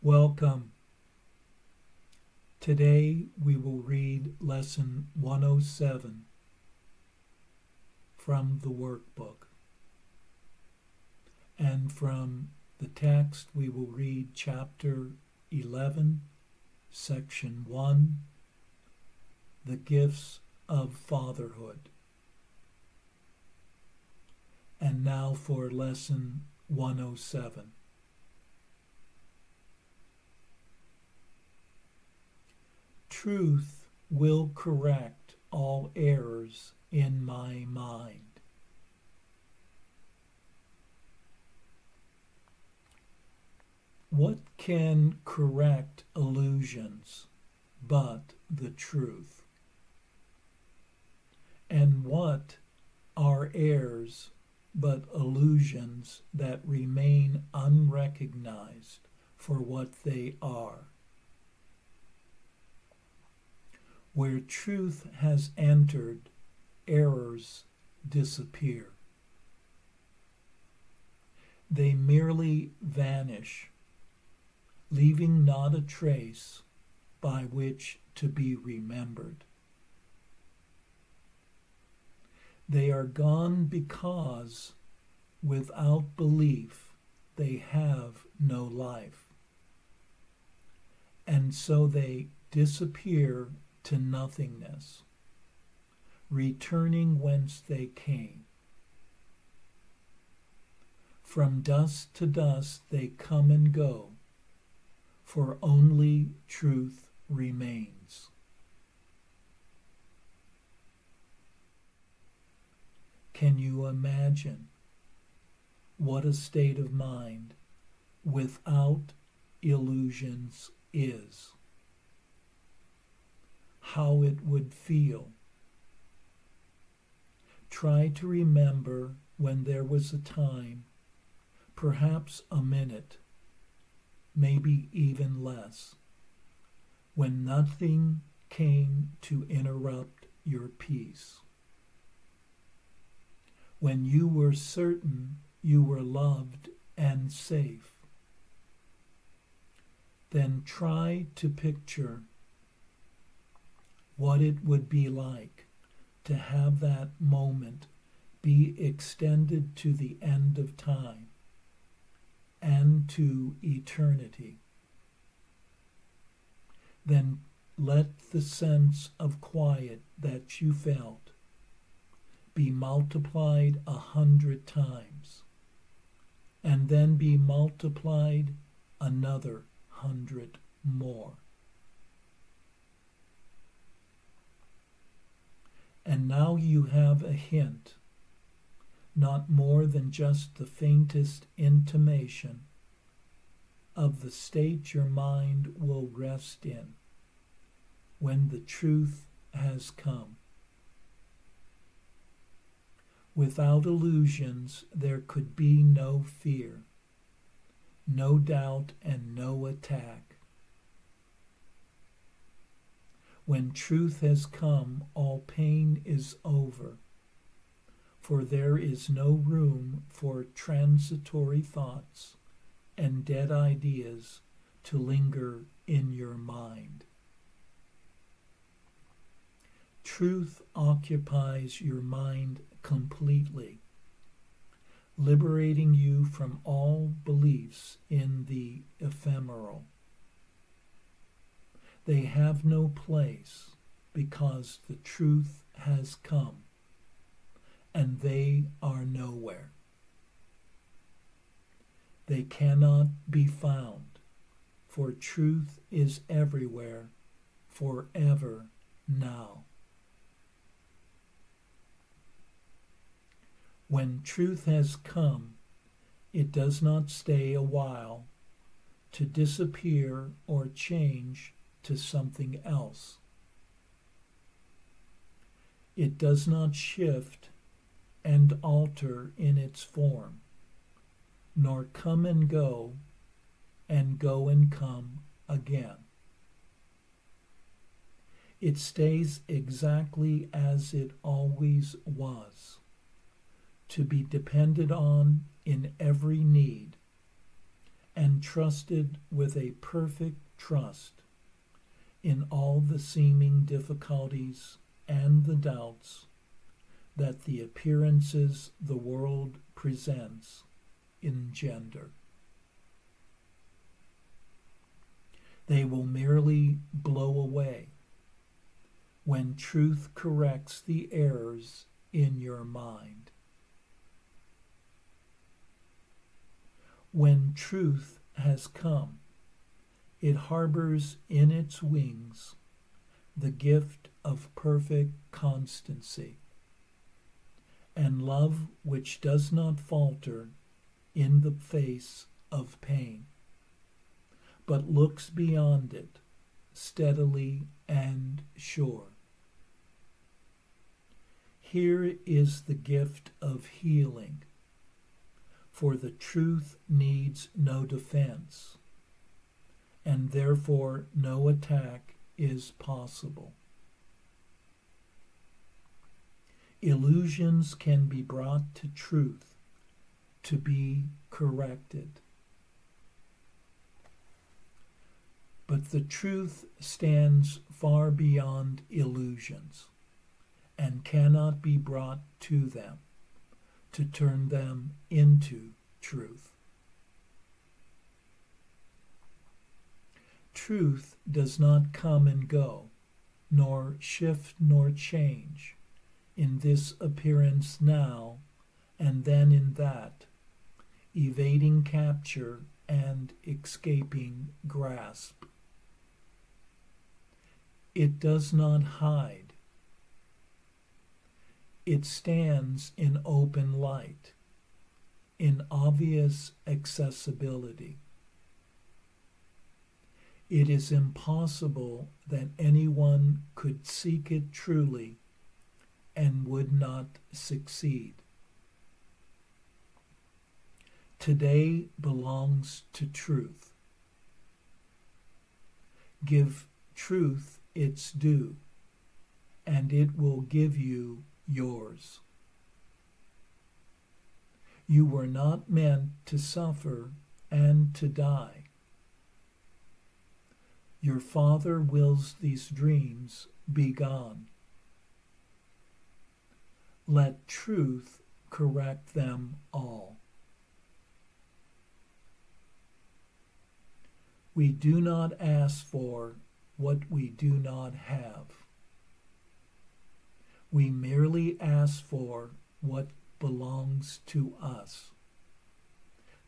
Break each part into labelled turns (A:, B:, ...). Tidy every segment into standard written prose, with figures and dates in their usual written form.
A: Welcome. Today we will read Lesson 107 from the workbook. And from the text we will read Chapter 11, Section 1, The Gifts of Fatherhood. And now for Lesson 107. Truth will correct all errors in my mind. What can correct illusions but the truth? And what are errors but illusions that remain unrecognized for what they are? Where truth has entered, errors disappear. They merely vanish, leaving not a trace by which to be remembered. They are gone because, without belief, they have no life. And so they disappear to nothingness, returning whence they came. From dust to dust they come and go, for only truth remains. Can you imagine what a state of mind without illusions is? How it would feel. Try to remember when there was a time, perhaps a minute, maybe even less, when nothing came to interrupt your peace. When you were certain you were loved and safe. Then try to picture what it would be like to have that moment be extended to the end of time and to eternity. Then let the sense of quiet that you felt be multiplied 100 times, and then be multiplied another 100 more. And now you have a hint, not more than just the faintest intimation, of the state your mind will rest in when the truth has come. Without illusions there could be no fear, no doubt, and no attack. When truth has come, all pain is over, for there is no room for transitory thoughts and dead ideas to linger in your mind. Truth occupies your mind completely, liberating you from all beliefs in the ephemeral. They have no place because the truth has come, and they are nowhere. They cannot be found, for truth is everywhere, forever now. When truth has come, it does not stay a while to disappear or change to something else. It does not shift and alter in its form, nor come and go and come again. It stays exactly as it always was, to be depended on in every need, and trusted with a perfect trust in all the seeming difficulties and the doubts that the appearances the world presents engender. They will merely blow away when truth corrects the errors in your mind. When truth has come, it harbors in its wings the gift of perfect constancy and love which does not falter in the face of pain, but looks beyond it steadily and sure. Here is the gift of healing, for the truth needs no defense, and therefore no attack is possible. Illusions can be brought to truth to be corrected. But the truth stands far beyond illusions and cannot be brought to them to turn them into truth. Truth does not come and go, nor shift nor change, in this appearance now and then in that, evading capture and escaping grasp. It does not hide. It stands in open light, in obvious accessibility. It is impossible that anyone could seek it truly and would not succeed. Today belongs to truth. Give truth its due, and it will give you yours. You were not meant to suffer and to die. Your Father wills these dreams be gone. Let truth correct them all. We do not ask for what we do not have. We merely ask for what belongs to us,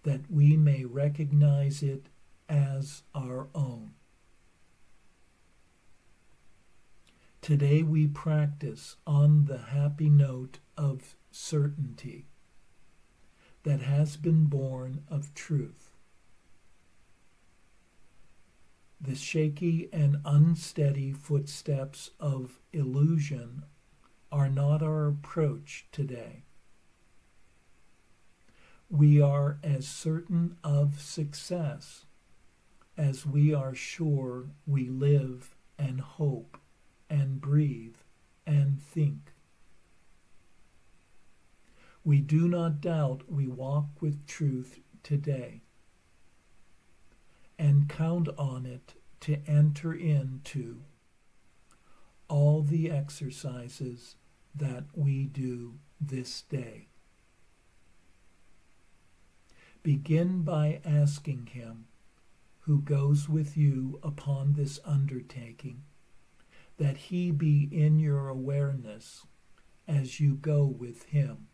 A: that we may recognize it as our own. Today we practice on the happy note of certainty that has been born of truth. The shaky and unsteady footsteps of illusion are not our approach today. We are as certain of success as we are sure we live and hope and breathe and think. We do not doubt we walk with truth today and count on it to enter into all the exercises that we do this day. Begin by asking Him, who goes with you upon this undertaking, that He be in your awareness as you go with Him.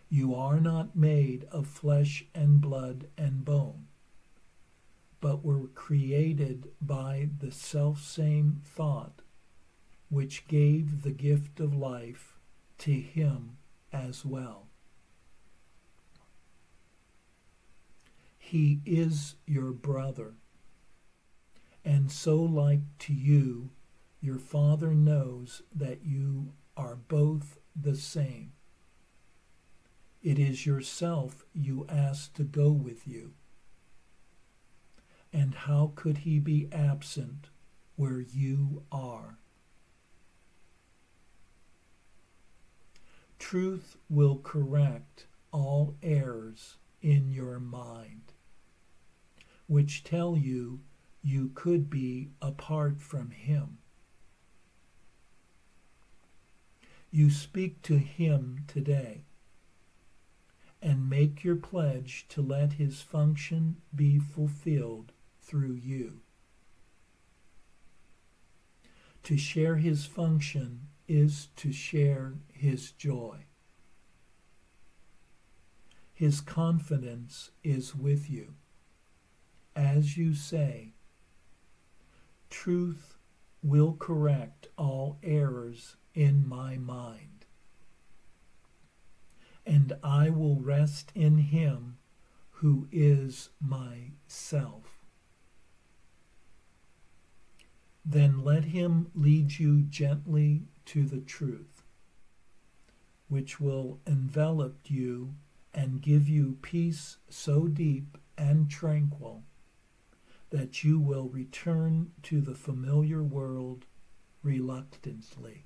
A: You are not made of flesh and blood and bone, but were created by the selfsame thought which gave the gift of life to Him as well. He is your brother, and so like to you, your Father knows that you are both the same. It is yourself you ask to go with you. And how could He be absent where you are? Truth will correct all errors in your mind, which tell you you could be apart from him. You speak to him today and make your pledge to let his function be fulfilled through you. To share his function is to share his joy. His confidence is with you as you say, "Truth will correct all errors in my mind, and I will rest in him who is my self." Then let him lead you gently to the truth, which will envelop you and give you peace so deep and tranquil that you will return to the familiar world reluctantly.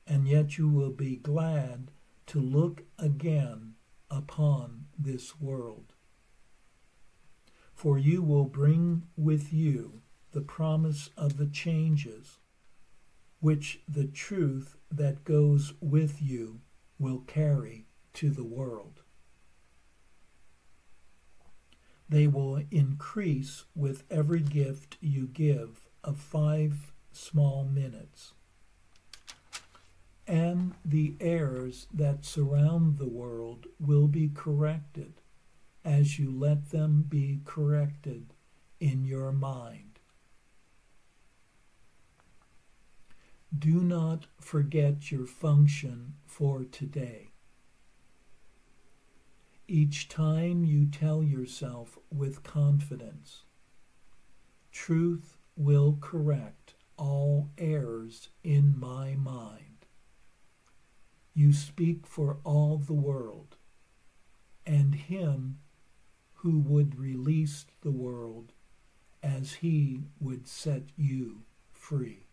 A: And yet you will be glad to look again upon this world. For you will bring with you the promise of the changes which the truth that goes with you will carry to the world. They will increase with every gift you give of 5 small minutes. And the errors that surround the world will be corrected as you let them be corrected in your mind. Do not forget your function for today. Each time you tell yourself with confidence, "Truth will correct all errors in my mind," you speak for all the world and him who would release the world as he would set you free.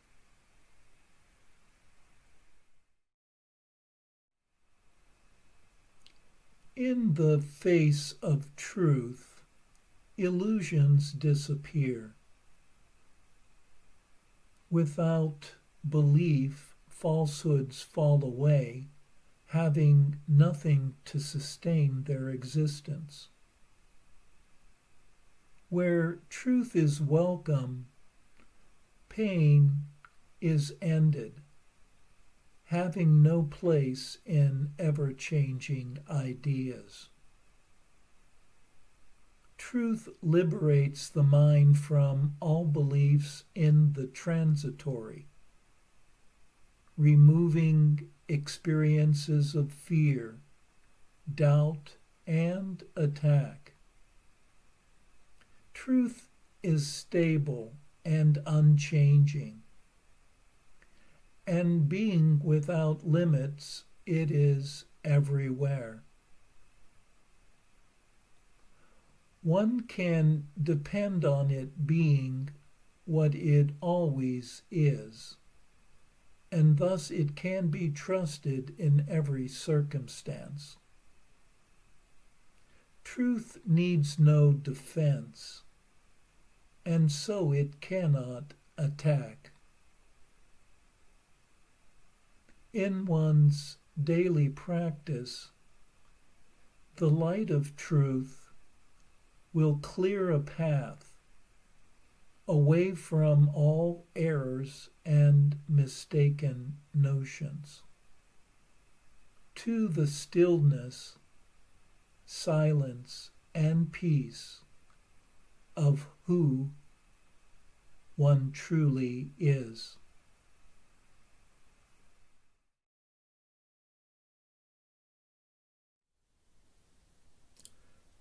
A: In the face of truth, illusions disappear. Without belief, falsehoods fall away, having nothing to sustain their existence. Where truth is welcome, pain is ended, having no place in ever-changing ideas. Truth liberates the mind from all beliefs in the transitory, removing experiences of fear, doubt, and attack. Truth is stable and unchanging, and being without limits, it is everywhere. One can depend on it being what it always is, and thus it can be trusted in every circumstance. Truth needs no defense, and so it cannot attack. In one's daily practice, the light of truth will clear a path away from all errors and mistaken notions to the stillness, silence, and peace of who one truly is.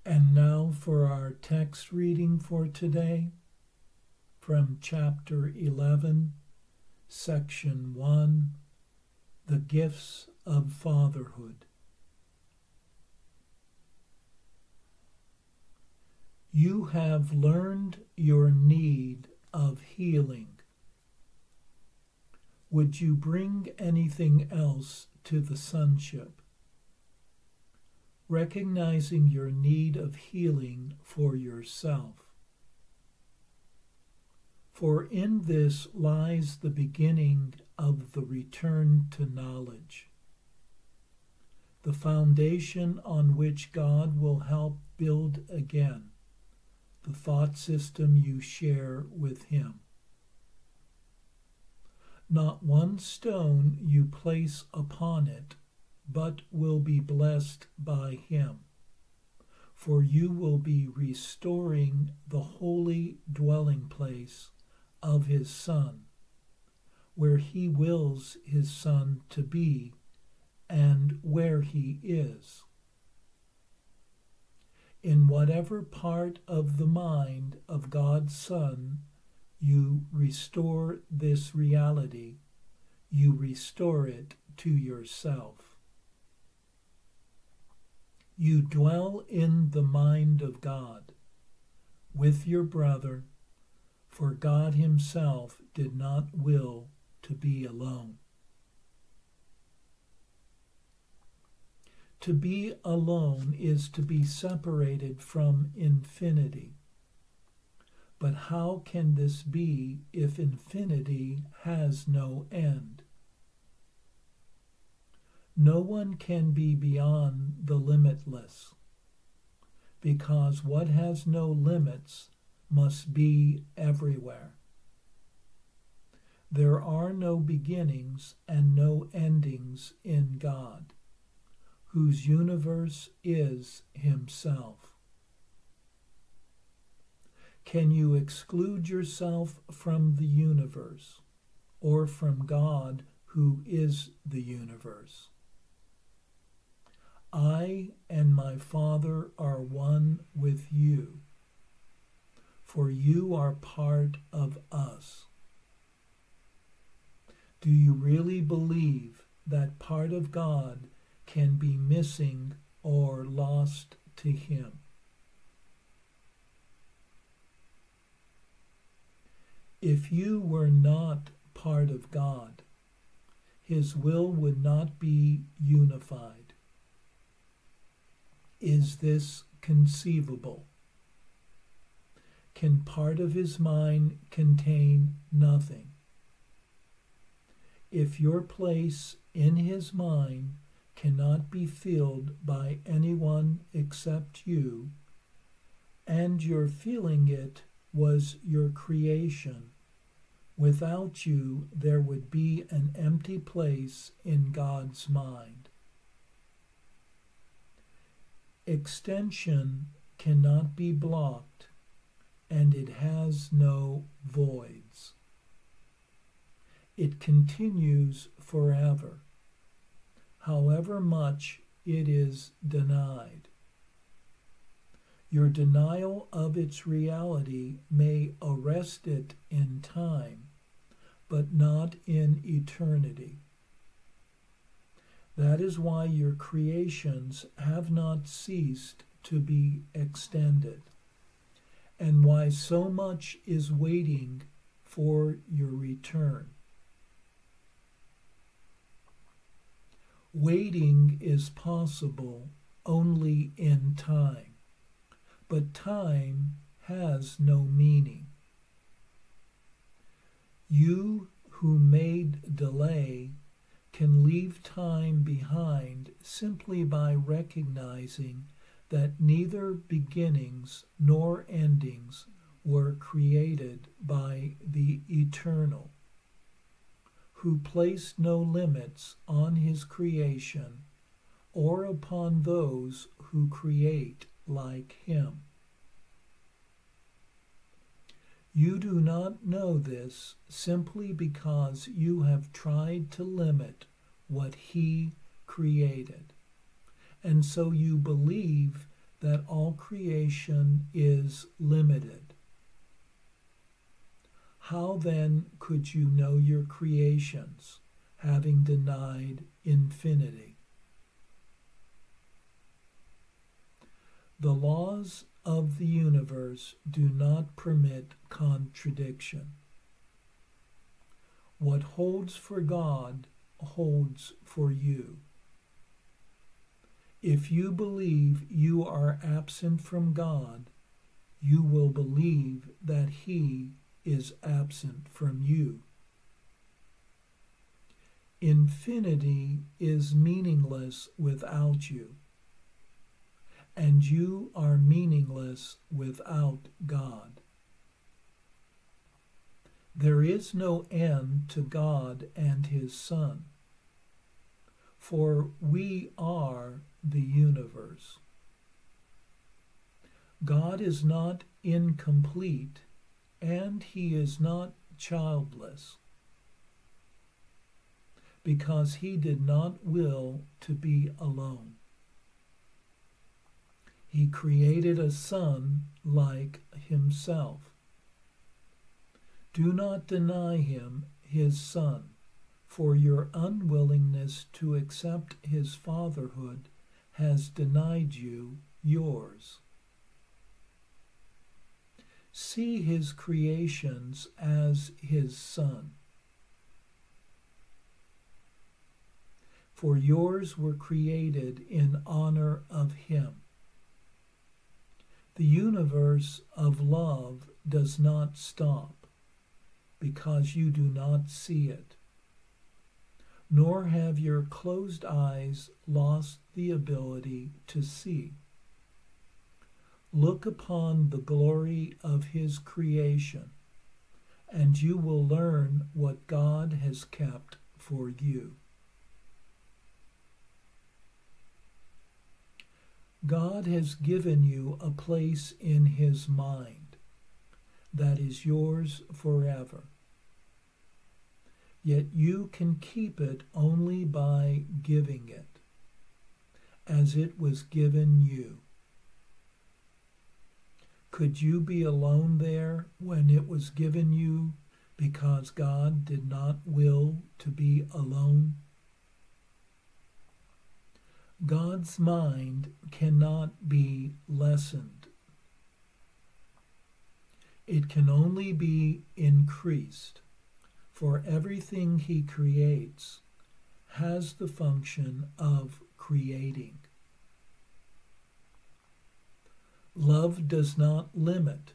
A: And now for our text reading for today from chapter 11, section 1, The Gifts of Fatherhood. You have learned your need of healing. Would you bring anything else to the sonship? recognizing your need of healing for yourself. For in this lies the beginning of the return to knowledge, the foundation on which God will help build again the thought system you share with Him. Not one stone you place upon it, but will be blessed by Him, for you will be restoring the holy dwelling place of His Son, where He wills His Son to be and where He is. In whatever part of the mind of God's Son you restore this reality, you restore it to yourself. You dwell in the mind of God with your brother, for God Himself did not will to be alone. To be alone is to be separated from infinity. But how can this be if infinity has no end? No one can be beyond the limitless, because what has no limits must be everywhere. There are no beginnings and no endings in God, whose universe is Himself. Can you exclude yourself from the universe, or from God who is the universe? I and my Father are one with you, for you are part of us. Do you really believe that part of God can be missing or lost to Him? If you were not part of God, His will would not be unified. Is this conceivable? Can part of His mind contain nothing? If your place in His mind cannot be filled by anyone except you, and your feeling it was your creation, without you there would be an empty place in God's mind. Extension cannot be blocked, and it has no voids. It continues forever, however much it is denied. Your denial of its reality may arrest it in time, but not in eternity. That is why your creations have not ceased to be extended, and why so much is waiting for your return. Waiting is possible only in time, but time has no meaning. You who made delay can leave time behind simply by recognizing that neither beginnings nor endings were created by the Eternal, who placed no limits on His creation or upon those who create like Him. You do not know this simply because you have tried to limit what He created, and so you believe that all creation is limited. How then could you know your creations, having denied infinity? The laws of the universe do not permit contradiction. What holds for God holds for you. If you believe you are absent from God, you will believe that He is absent from you. Infinity is meaningless without you, and you are meaningless without God. There is no end to God and His Son, for we are the universe. God is not incomplete, and He is not childless, because He did not will to be alone. He created a Son like Himself. Do not deny Him His Son, for your unwillingness to accept His fatherhood has denied you yours. See His creations as His Son. For yours were created in honor of Him. The universe of love does not stop, because you do not see it, nor have your closed eyes lost the ability to see. Look upon the glory of His creation, and you will learn what God has kept for you. God has given you a place in His mind that is yours forever. Yet you can keep it only by giving it, as it was given you. Could you be alone there when it was given you because God did not will to be alone? God's mind cannot be lessened. It can only be increased, for everything He creates has the function of creating. Love does not limit,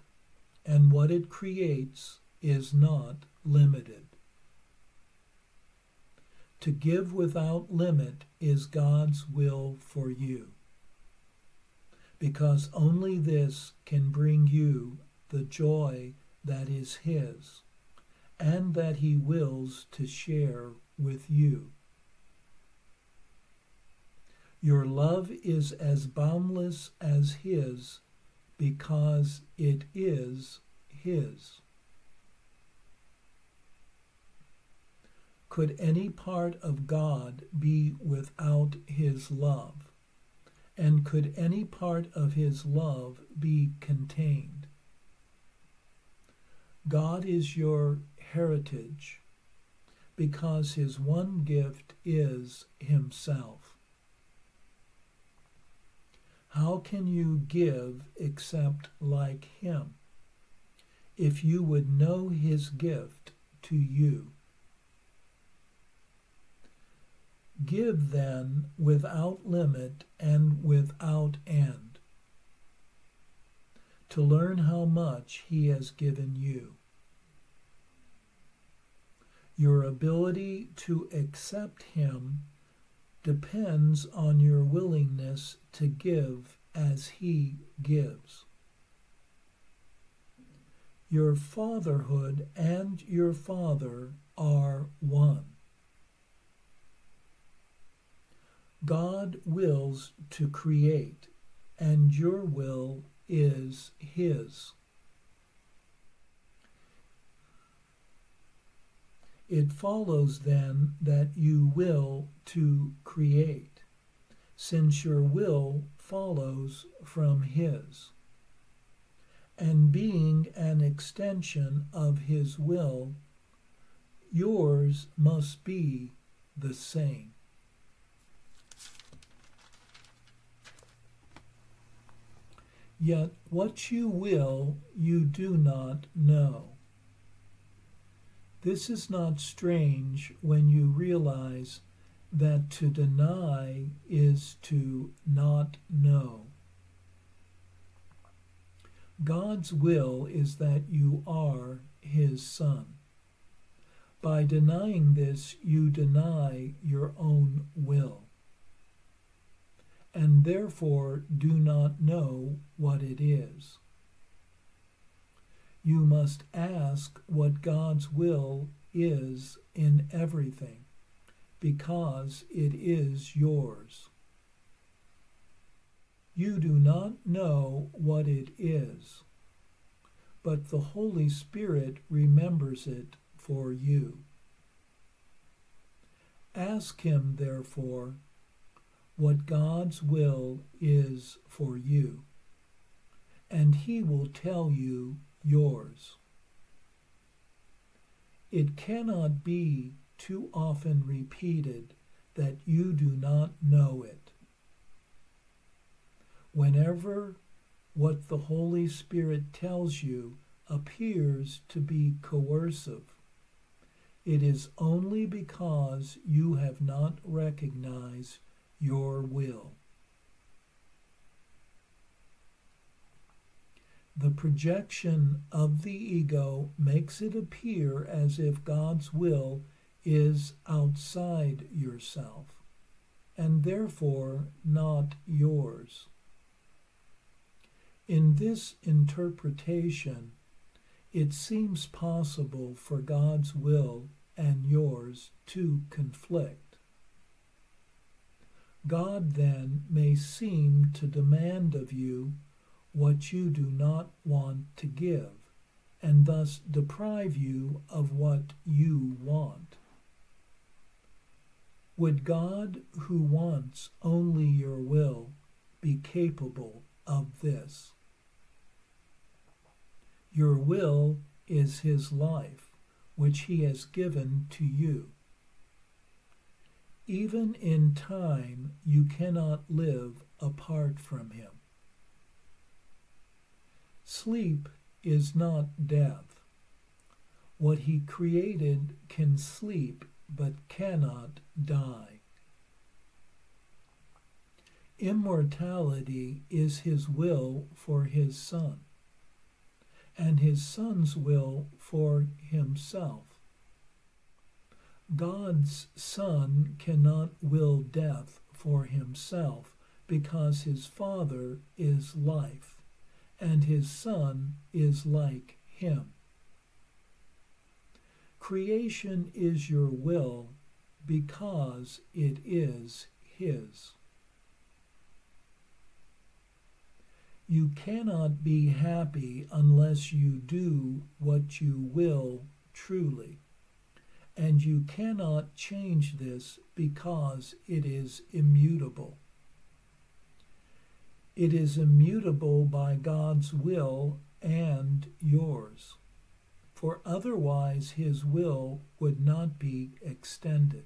A: and what it creates is not limited. To give without limit is God's will for you, because only this can bring you the joy that is His, and that He wills to share with you. Your love is as boundless as His, because it is His. Could any part of God be without His love? And could any part of His love be contained? God is your heritage, because His one gift is Himself. How can you give except like Him, if you would know His gift to you? Give then without limit and without end, to learn how much He has given you. Your ability to accept Him depends on your willingness to give as He gives. Your fatherhood and your Father are one. God wills to create, and your will is His. It follows then that you will to create, since your will follows from His. And being an extension of His will, yours must be the same. Yet what you will, you do not know. This is not strange when you realize that to deny is to not know. God's will is that you are his son. By denying this, you deny your own will, and therefore do not know what it is. You must ask what God's will is in everything, because it is yours. You do not know what it is, but the Holy Spirit remembers it for you. Ask him, therefore, what God's will is for you, and he will tell you yours. It cannot be too often repeated that you do not know it. Whenever what the Holy Spirit tells you appears to be coercive, it is only because you have not recognized your will. The projection of the ego makes it appear as if God's will is outside yourself, and therefore not yours. In this interpretation, it seems possible for God's will and yours to conflict. God then may seem to demand of you what you do not want to give, and thus deprive you of what you want. Would God, who wants only your will, be capable of this? Your will is his life, which he has given to you. Even in time, you cannot live apart from him. Sleep is not death. What he created can sleep but cannot die. Immortality is his will for his Son, and his Son's will for himself. God's Son cannot will death for himself because his Father is life, and his Son is like him. Creation is your will because it is his. You cannot be happy unless you do what you will truly, and you cannot change this because it is immutable. It is immutable by God's will and yours, for otherwise his will would not be extended.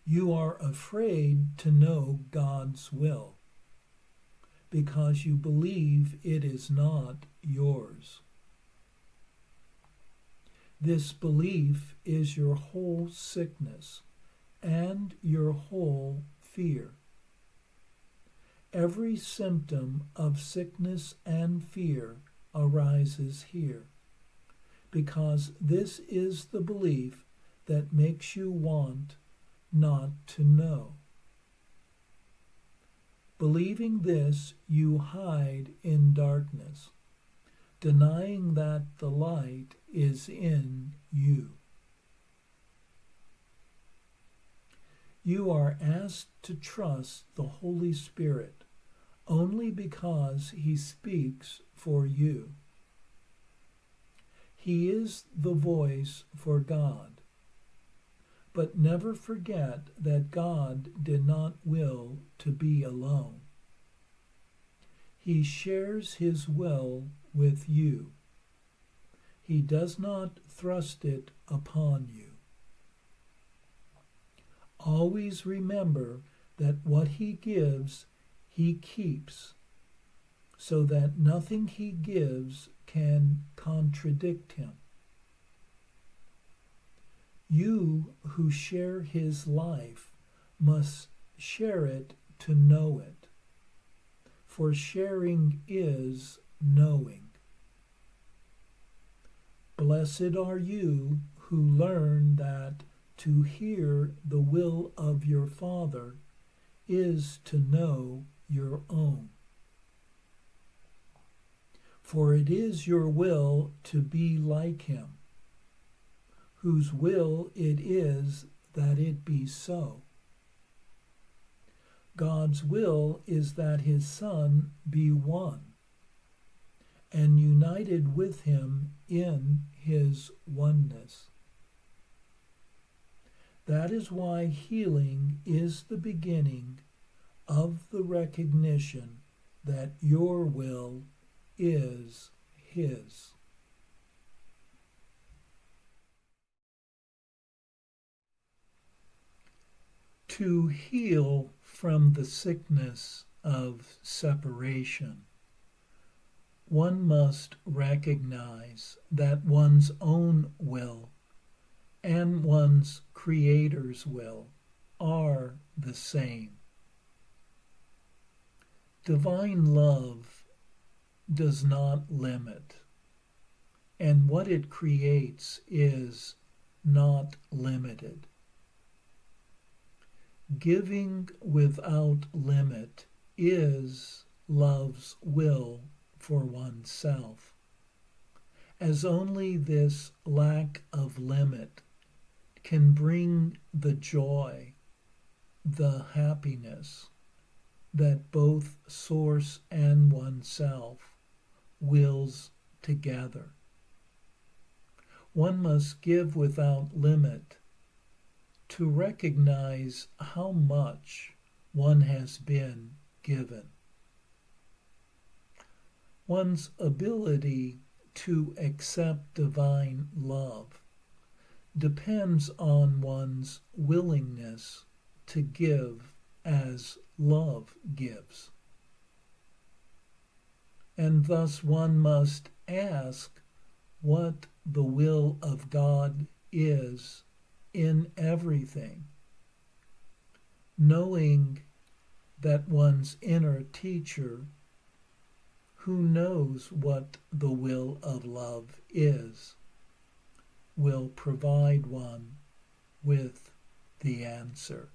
A: You are afraid to know God's will because you believe it is not yours. This belief is your whole sickness and your whole fear. Every symptom of sickness and fear arises here, because this is the belief that makes you want not to know. Believing this, you hide in darkness, denying that the light is in you. You are asked to trust the Holy Spirit only because he speaks for you. He is the voice for God. But never forget that God did not will to be alone. He shares his will with you. He does not thrust it upon you. Always remember that what he gives, he keeps, so that nothing he gives can contradict him. You who share his life must share it to know it, for sharing is knowing. Blessed are you who learn that to hear the will of your Father is to know your own. For it is your will to be like him, whose will it is that it be so. God's will is that his Son be one, and united with him in his oneness. That is why healing is the beginning of the recognition that your will is his. To heal from the sickness of separation, one must recognize that one's own will and one's Creator's will are the same. Divine love does not limit, and what it creates is not limited. Giving without limit is love's will for oneself, as only this lack of limit can bring the joy, the happiness that both source and oneself wills together. One must give without limit to recognize how much one has been given. One's ability to accept divine love depends on one's willingness to give as love gives. And thus one must ask what the will of God is in everything, knowing that one's inner teacher, who knows what the will of love is, will provide one with the answer.